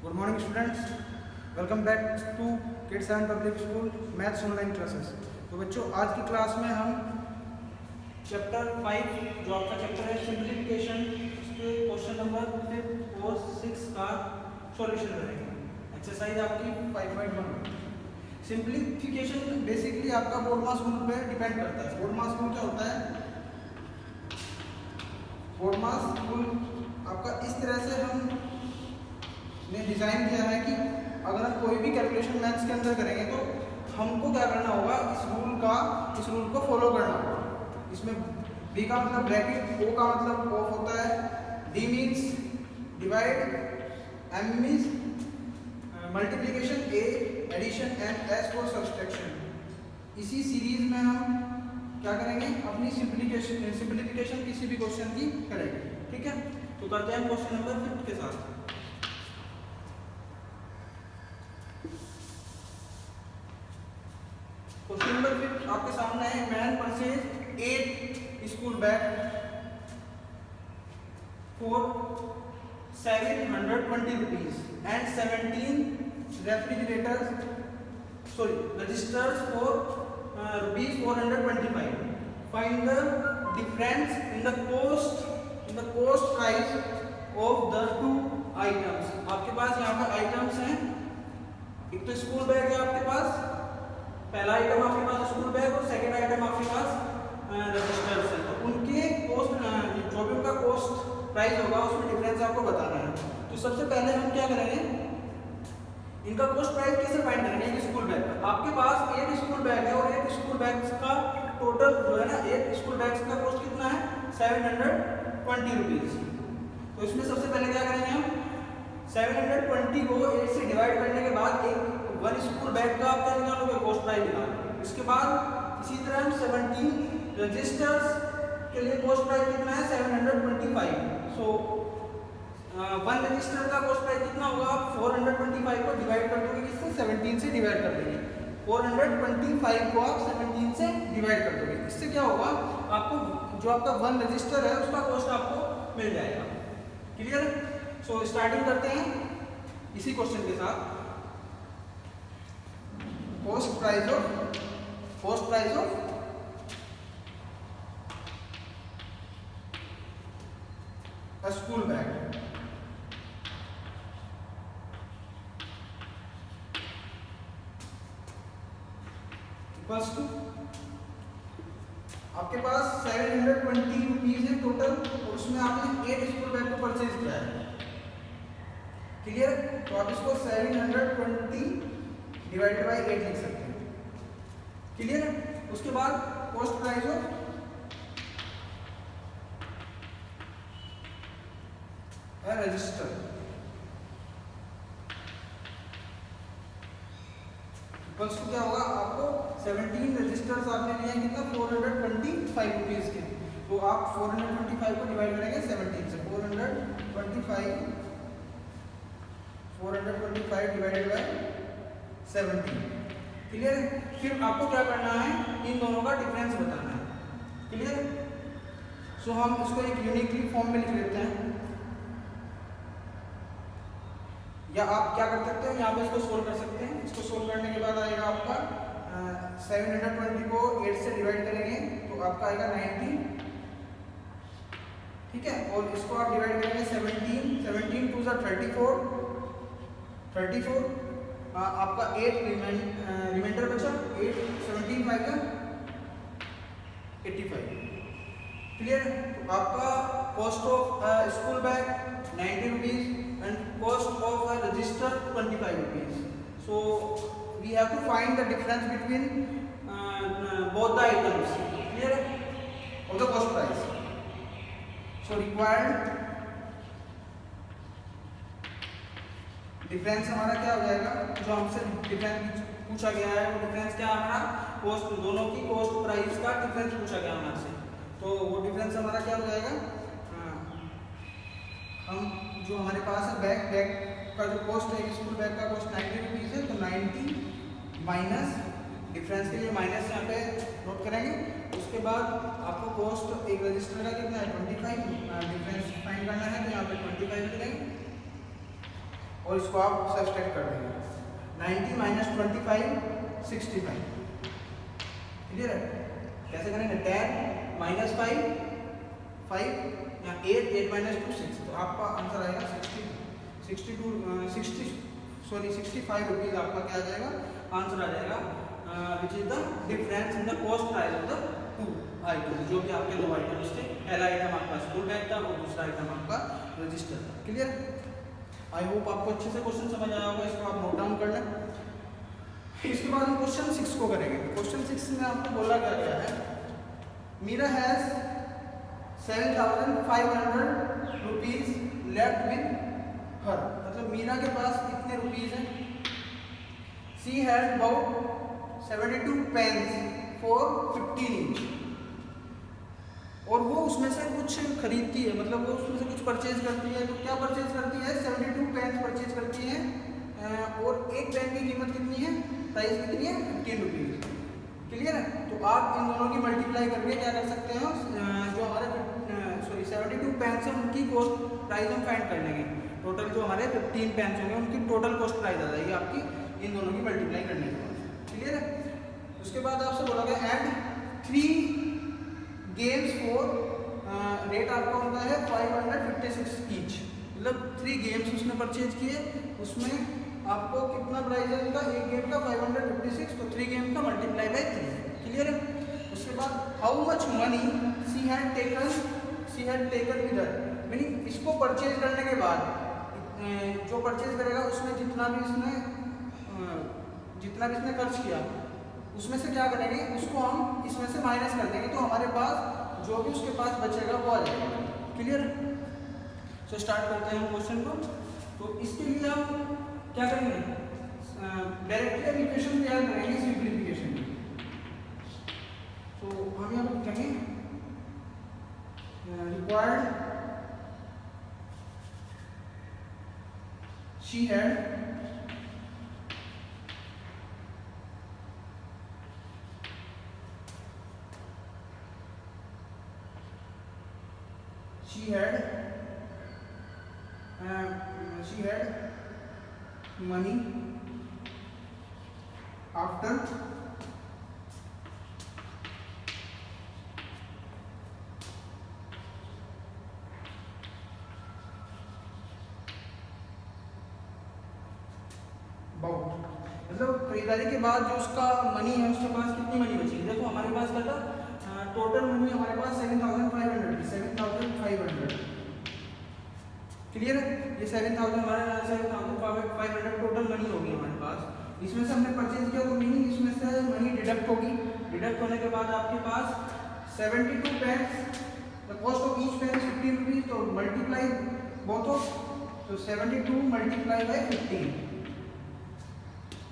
Good morning students, welcome back to kids and public school maths online classes. तो बच्चों, आज की class में हम चैप्टर 5 जो आपका चैप्टर है सिंप्लीफिकेशन, उसके क्वेश्चन नंबर 5 और 6 का सॉल्यूशन करेंगे। एक्सरसाइज आपकी 5.1। सिंप्लीफिकेशन बेसिकली आपका बोर्ड मास रूल पे डिपेंड करता है। बोर्ड मास रूल क्या होता है? बोर्ड मास रूल आपका इस तरह से हम ने डिज़ाइन किया है कि अगर हम कोई भी कैलकुलेशन मैथ्स के अंदर करेंगे तो हमको क्या करना होगा, इस रूल को फॉलो करना होगा। इसमें बी का मतलब ब्रैकेट, ओ का मतलब ऑफ होता है, D means divide, M means multiplication, A addition and S for subtraction. इसी सीरीज में हम क्या करेंगे, अपनी सिंप्लीफिकेशन किसी भी क्वेश्चन की करेंगे। ठीक है, तो करते हैं क्वेश्चन नंबर 5 के साथ। क्वेश्चन नंबर 5 आपके सामने है। Man purchase 8 school bag for 720 rupees and 17 registers for rupees 425। Find the difference in the cost price of the two items. आपके पास यहाँ पर आइटम्स हैं, एक तो स्कूल बैग है आपके पास, पहला आइटम आपके पास स्कूल बैग और सेकंड आइटम आपके पास रजिस्टर्स है। तो उनके कॉस्ट, जो भी उनका कॉस्ट प्राइस होगा उसमें डिफरेंस आपको बताना है। तो सबसे पहले हम क्या करेंगे, इनका कॉस्ट प्राइस कैसे फाइंड करेंगे। एक स्कूल बैग, आपके पास एक स्कूल बैग है और एक स्कूल बैग्स का टोटल जो है ना, एक स्कूल बैग्स का कॉस्ट कितना है, 720 रुपीज। तो इसमें सबसे पहले क्या करेंगे, हम 720 को 8 से डिवाइड करने के बाद एक वन स्कूल बैग का आप क्या निकालोगे, कॉस्ट प्राइस निकालोगे। इसके बाद इसी तरह हम 17 रजिस्टर्स के लिए कॉस्ट प्राइस कितना है, 725। सो वन रजिस्टर का कॉस्ट प्राइस कितना होगा, आप 425 को डिवाइड कर दोगे, किससे, 17 से डिवाइड कर देंगे। 425 को आप 17 से डिवाइड कर दोगे। इससे क्या होगा, आपको जो आपका वन रजिस्टर है उसका कॉस्ट आपको मिल जाएगा। क्लियर? सो स्टार्टिंग करते हैं इसी क्वेश्चन के साथ। Cost price of a school bag equals to, आपके पास 720 रुपीज है टोटल और उसमें आपने 8 स्कूल बैग को परचेज किया है। क्लियर? तो आप इसको 720 डिवाइडेड बाई 8 लिख सकते हैं। क्लियर? उसके बाद cost price of register equals to क्या होगा, आपको 17 रजिस्टर्स आपने लिए हैं कितना, 425 रुपीज के। तो आप 425 को डिवाइड करेंगे 17 से, 425 डिवाइडेड बाय 17। क्लियर? फिर आपको क्या करना है, इन दोनों का डिफरेंस बताना है। क्लियर? सो हम इसको एक यूनिकली फॉर्म में लिख लेते हैं, या आप क्या कर सकते हैं, यहाँ पे इसको सोल्व कर सकते हैं। इसको सोल्व करने के बाद आएगा आपका 720 को 8 से डिवाइड करेंगे तो आपका आएगा 90। ठीक है, और इसको आप डिवाइड करेंगे 17 2 जा 34 आपका 8 रिमाइंडर बचा, 8 17 5 का 85। क्लियर? तो आपका cost of school bag 90 rupees and cost of a register 25 rupees. So we have to find the difference between both the items. Clear? Of the cost price. So required difference हमारा क्या हो जाएगा, जो हमसे difference पूछा गया है वो डिफरेंस क्या है हमारा, कॉस्ट, दोनों की कॉस्ट प्राइस का डिफरेंस पूछा गया हमसे। तो वो डिफरेंस हमारा क्या हो जाएगा, हम जो हमारे पास है बैग का जो कॉस्ट है, स्कूल बैग का कॉस्ट 90 रुपीज़ है, तो 90 माइनस डिफरेंस के लिए माइनस यहाँ पे नोट करेंगे। उसके बाद आपको कॉस्ट एक रजिस्टर का कितना है, 25, डिफरेंस फाइंड करना है तो यहाँ पे 25 लिखेंगे और इसको आप सब्सट्रैक्ट कर देंगे। 90 माइनस 25 65। क्लियर है? कैसे करेंगे? 10 माइनस 5 5 या 8 माइनस 2 6। तो आपका आंसर आएगा 65 रुपीज आपका क्या आ जाएगा? आंसर आ जाएगा, which is the difference in the cost price of the to item. जो भी आपके दो आइटम्स थे, पहला आइटम आपका स्कूल बैग था और दूसरा आइटम आपका रजिस्टर था। क्लियर? आई होप आपको अच्छे से क्वेश्चन समझ आया होगा, इसको आप नोट डाउन कर लें। इसके बाद हम क्वेश्चन 6 को करेंगे। क्वेश्चन 6 में आपको बोला क्या गया है, Meera has 7500 rupees left with her. मतलब मीरा के पास कितने रुपीज हैं? She has about 72 pens for 15 each. और वो उसमें से कुछ खरीदती है, मतलब वो उसमें से कुछ परचेज करती है। तो क्या परचेज करती है? 72 पेन्स परचेज करती है। और एक पेन की कीमत कितनी है? प्राइस कितनी है? 15 रुपीज। क्लियर है? तो आप इन दोनों की मल्टीप्लाई करके क्या कर सकते हो, जो हमारे 72 पेन्स हैं उनकी कॉस्ट प्राइस हम फाइंड कर लेंगे। टोटल जो हमारे 15 पेन्स होंगे उनकी टोटल कॉस्ट प्राइस आ जाएगी आपकी इन दोनों की मल्टीप्लाई करने के बाद। क्लियर है? उसके बाद आपसे बोला गया एड 3 गेम्स फॉर रेट आपका होता है 556 ईच। मतलब 3 गेम्स उसने परचेज किए, उसमें आपको कितना प्राइस है उनका? एक गेम का 556, तो 3 गेम का मल्टीप्लाई बाय 3। क्लियर है? उसके बाद how much money she had taken with her. Meaning इसको परचेज करने के बाद जो परचेज करेगा उसमें जितना भी इसने खर्च किया उसमें से क्या करेंगे? उसको हम इसमें से माइनस कर देंगे, तो हमारे पास जो भी उसके पास बचेगा वो आ जाएगा। क्लियर? तो स्टार्ट करते हैं हम क्वेश्चन को। तो इसके लिए हम क्या करेंगे? डायरेक्टली हम इक्वेशन तैयार करेंगे सिंप्लीफिकेशन की। तो हम यहाँ पर लिखेंगे required she had money after about, मतलब खरीदारी के बाद जो उसका मनी है उसके पास कितनी मनी बची। देखो हमारे पास क्या था? टोटल मनी हमारे पास 7500। क्लियर है? ये 7500 टोटल मनी होगी हमारे पास। इसमें से हमने परचेज किया तो मीनिंग इसमें से मनी डिडक्ट होगी। डिडक्ट होने के बाद आपके पास 72 pens, the cost of each pen is 15 rupees. तो मल्टीप्लाई बोथ ऑफ, तो 72 मल्टीप्लाई बाय 15।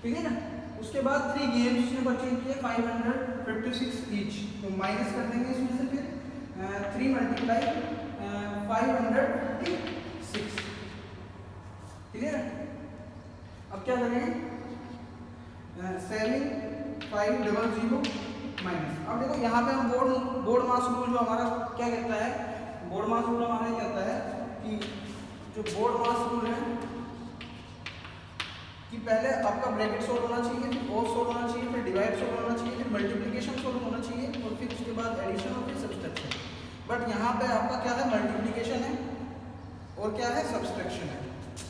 ठीक है ना? उसके बाद 3 गेम्स उसने परचेज किए 556 ईच। तो माइनस कर देंगे इसमें से, फिर 3 मल्टीप्लाई 556। क्लियर? अब क्या करेंगे? 7500 माइनस। अब देखो यहाँ पे हम बोर्ड मास रूल जो हमारा क्या कहता है, बोर्ड मास रूल हमारा कहता है कि जो बोर्ड मास रूल है कि पहले आपका ब्रैकेट सोल्व होना चाहिए, फिर ऑफ सोल्व होना चाहिए, फिर डिवाइड सोल्व होना चाहिए, फिर मल्टीप्लिकेशन सोल्व होना चाहिए और फिर उसके बाद एडिशन और फिर सब्सट्रैक्शन। बट यहाँ पे आपका क्या है? मल्टीप्लिकेशन है और क्या है? सब्सट्रैक्शन है।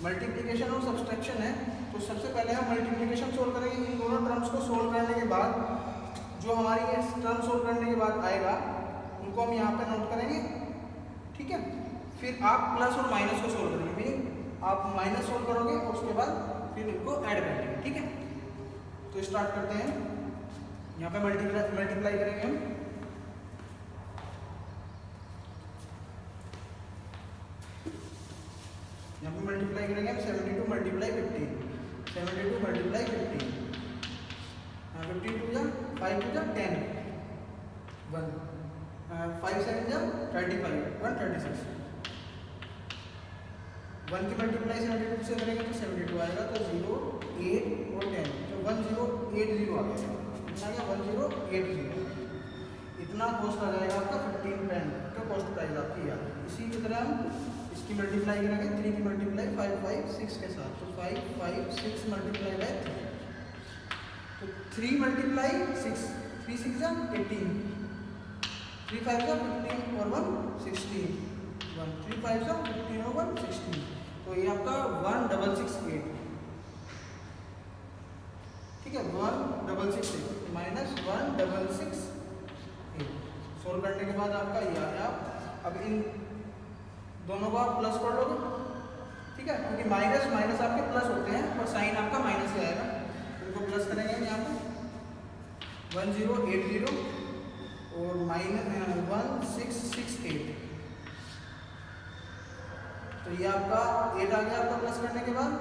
मल्टीप्लिकेशन और सब्सट्रैक्शन है। तो सबसे पहले हम मल्टीप्लिकेशन सोल्व करेंगे। इन दोनों टर्म्स को सोल्व करने के बाद जो हमारी ये टर्म सोल्व करने के बाद आएगा उनको हम यहाँ पे नोट करेंगे। ठीक है? फिर आप प्लस और माइनस को सोल्व करेंगे। मीनिंग आप माइनस सोल्व करोगे और उसके बाद फिर इनको ऐड करेंगे। ठीक है? तो स्टार्ट करते हैं। यहाँ पे मल्टीप्लाई करेंगे हम। यहाँ पे मल्टीप्लाई करेंगे हम 72 मल्टीप्लाई 15, 72 मल्टीप्लाई 15, 15 टू जा 5 टू जा 10, 1, 5 7 जा 35, 136। 1 की मल्टीप्लाई 72 से करेंगे तो 72 आएगा, तो 0 8 और 10, तो 1080 आ गया। कितना गया? 1080। इतना कॉस्ट आ जाएगा आपका 15 पेन का कॉस्ट प्राइस आपकी याद। इसी की तरह हम इसकी मल्टीप्लाई करेंगे 3 की मल्टीप्लाई 5 5 6 के साथ, तो 5 5 6 मल्टीप्लाई बाय 3, तो 3 मल्टीप्लाई 6, 3 6 जा 18, 3 5 जा 15 और 1 16, 1 3 5 जा 15 और 1 16, तो ये आपका 1668, ठीक है, 1668 माइनस 1668। सोल्व करने के बाद आपका ये आ गया। अब इन दोनों को आप प्लस कर लोगे, ठीक है, क्योंकि माइनस माइनस आपके प्लस होते हैं और साइन आपका माइनस से आएगा, इनको प्लस करेंगे यहाँ पे 1080 और माइनस 1668, तो ये आपका 8 आ गया आपका प्लस करने के बाद,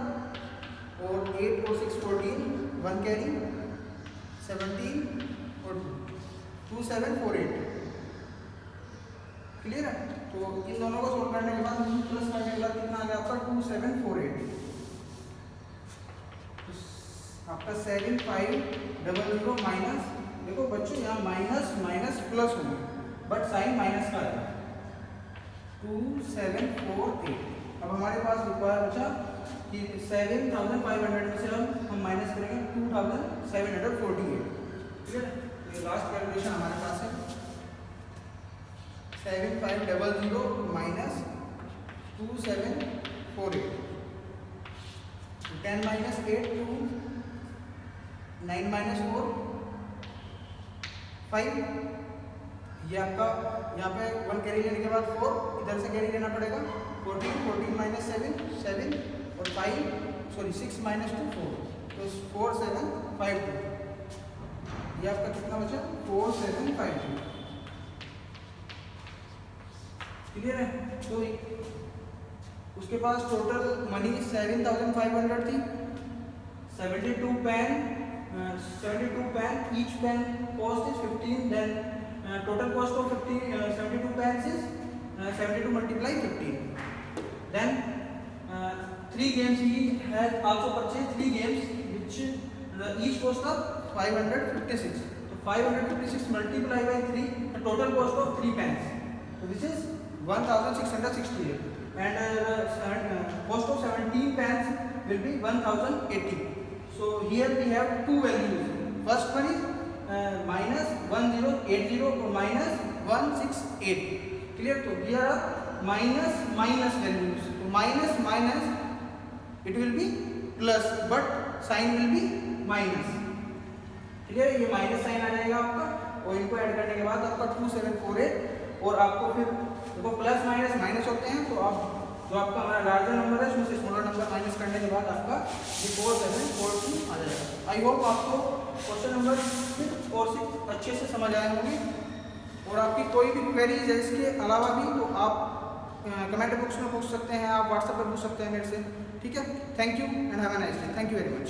और 8 और 6 14, 1 कैरी 17 और 2 2748, क्लियर है। तो इन दोनों को सोल्व करने के बाद प्लस करने के बाद कितना आ गया आपका 2748, आपका 7500 माइनस, देखो बच्चों यहाँ माइनस माइनस प्लस होंगे बट साइन माइनस का आएगा 2748। अब हमारे पास रिक्वायर बचा कि 7500 में से हम माइनस करेंगे 2748, ठीक है। ये लास्ट कैलकुलेशन हमारे पास है 7500 माइनस 2748, 10 माइनस 8 2, 9 माइनस 4 5, ये आपका यहाँ पे 1 कैरी लेने के बाद 4 इधर से कैरी लेना पड़ेगा, 14 14 माइनस 7 7 और 6 माइनस 2 4, तो 4 7 5 2, ये आपका कितना बचा 4752, क्लियर है। तो उसके पास टोटल मनी 7500 थी, 72 pen, each pen cost is 15, then total cost of 72 pens is 72 multiply 15, then 3 games he has also purchased 3 games which each cost of 556, so 556 multiply by 3, the total cost of 3 pens, so this is 1668, and cost of 17 pens will be 1080. So here we have two values, first one is minus 1080 or minus 168, clear। तो here are minus minus values, तो minus minus it will be plus but sign will be minus, clear। ये minus sign आ जाएगा आपका, और इनको add करने के बाद आपका 2748, और आपको फिर देखो प्लस माइनस माइनस होते हैं, तो आप जो आपका हमारा लार्जर नंबर है उसमें से स्मॉलर नंबर माइनस करने के बाद आपका ये 4742 आ जाएगा। आई होप आपको क्वेश्चन नंबर 5 और 6 अच्छे से समझ आए होंगे, और आपकी कोई भी क्वेरीज है इसके अलावा भी तो आप कमेंट बॉक्स में पूछ सकते हैं, आप व्हाट्सएप पर पूछ सकते हैं मेरे से, ठीक है। Thank you and have a nice day, thank you very much.